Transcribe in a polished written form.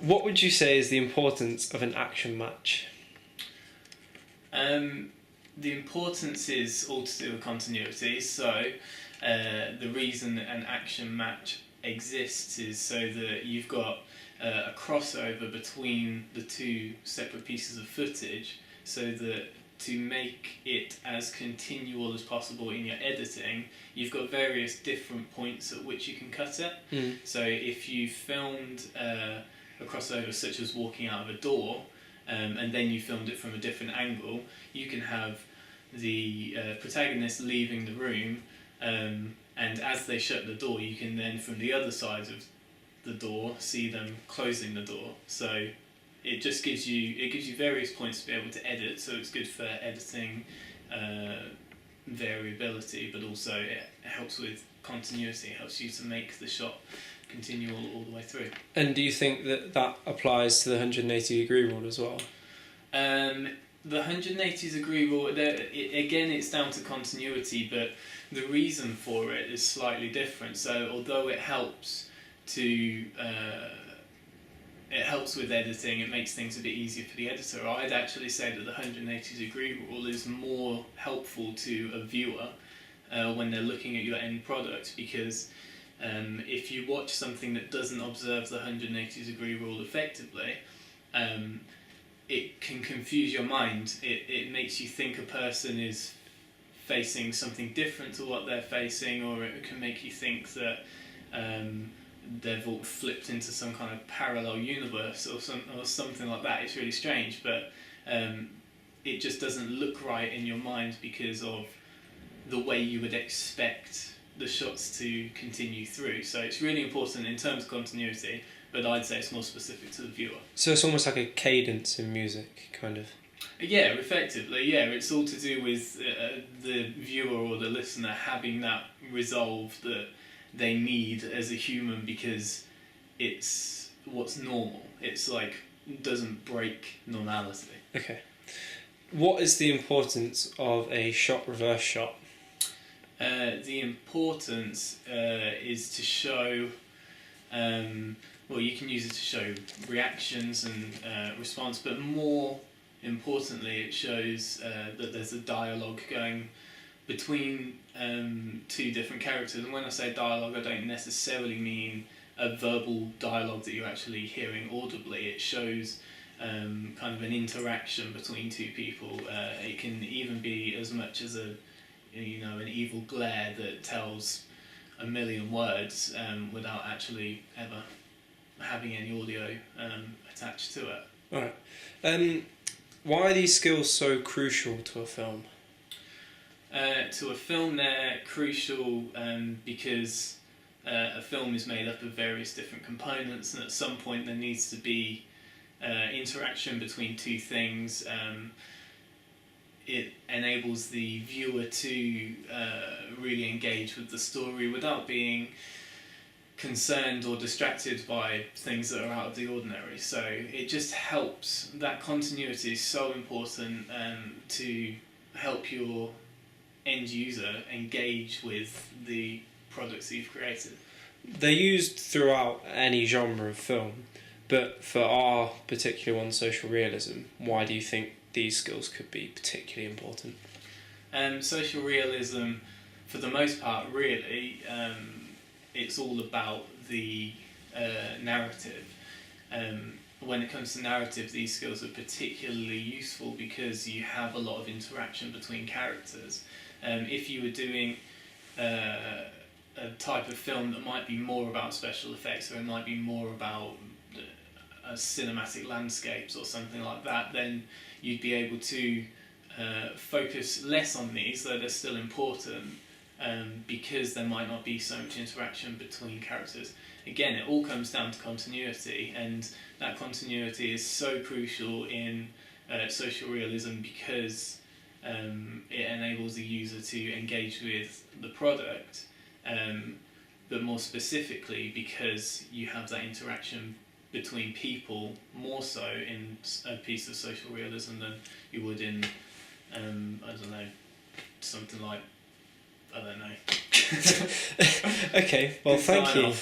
What would you say is the importance of an action match? The importance is all to do with continuity. So the reason an action match exists is so that you've got a crossover between the two separate pieces of footage, so that to make it as continual as possible in your editing, you've got various different points at which you can cut it. So if you filmed a crossover such as walking out of a door, and then you filmed it from a different angle, you can have the protagonist leaving the room, and as they shut the door, you can then from the other side of the door see them closing the door. So it just gives you various points to be able to edit. So it's good for editing variability, but also it helps with continuity. It helps you to make the shot continual all the way through. And do you think that applies to the 180 degree rule as well? The 180 degree rule, again, it's down to continuity, but the reason for it is slightly different. So although it helps with editing, it makes things a bit easier for the editor, I'd actually say that the 180 degree rule is more helpful to a viewer when they're looking at your end product, because if you watch something that doesn't observe the 180 degree rule effectively, it can confuse your mind. It makes you think a person is facing something different to what they're facing, or it can make you think that they've all flipped into some kind of parallel universe or something like that. It's really strange, but it just doesn't look right in your mind because of the way you would expect the shots to continue through. So it's really important in terms of continuity, but I'd say it's more specific to the viewer. So it's almost like a cadence in music, kind of. Yeah, effectively, yeah. It's all to do with the viewer or the listener having that resolve that they need as a human, because it's what's normal. It's like, doesn't break normality. Okay. What is the importance of a shot reverse shot? The importance is to show, well, you can use it to show reactions and response, but more importantly, it shows that there's a dialogue going between two different characters. And when I say dialogue, I don't necessarily mean a verbal dialogue that you're actually hearing audibly. It shows kind of an interaction between two people. It can even be as much as an evil glare that tells a million words without actually ever having any audio attached to it. Right. Why are these skills so crucial to a film? To a film, they're crucial because a film is made up of various different components, and at some point there needs to be interaction between two things. It enables the viewer to really engage with the story without being concerned or distracted by things that are out of the ordinary. So it just helps. That continuity is so important to help your end user engage with the products that you've created. They're used throughout any genre of film, but for our particular one, social realism, why do you think these skills could be particularly important? Social realism, for the most part, really, it's all about the narrative. When it comes to narrative, these skills are particularly useful because you have a lot of interaction between characters. If you were doing a type of film that might be more about special effects, or it might be more about cinematic landscapes or something like that, then you'd be able to focus less on these, though they're still important, because there might not be so much interaction between characters. Again, it all comes down to continuity, and that continuity is so crucial in social realism because it enables the user to engage with the product, but more specifically because you have that interaction between people more so in a piece of social realism than you would in, I don't know, something like, I don't know. Okay, well, thank you.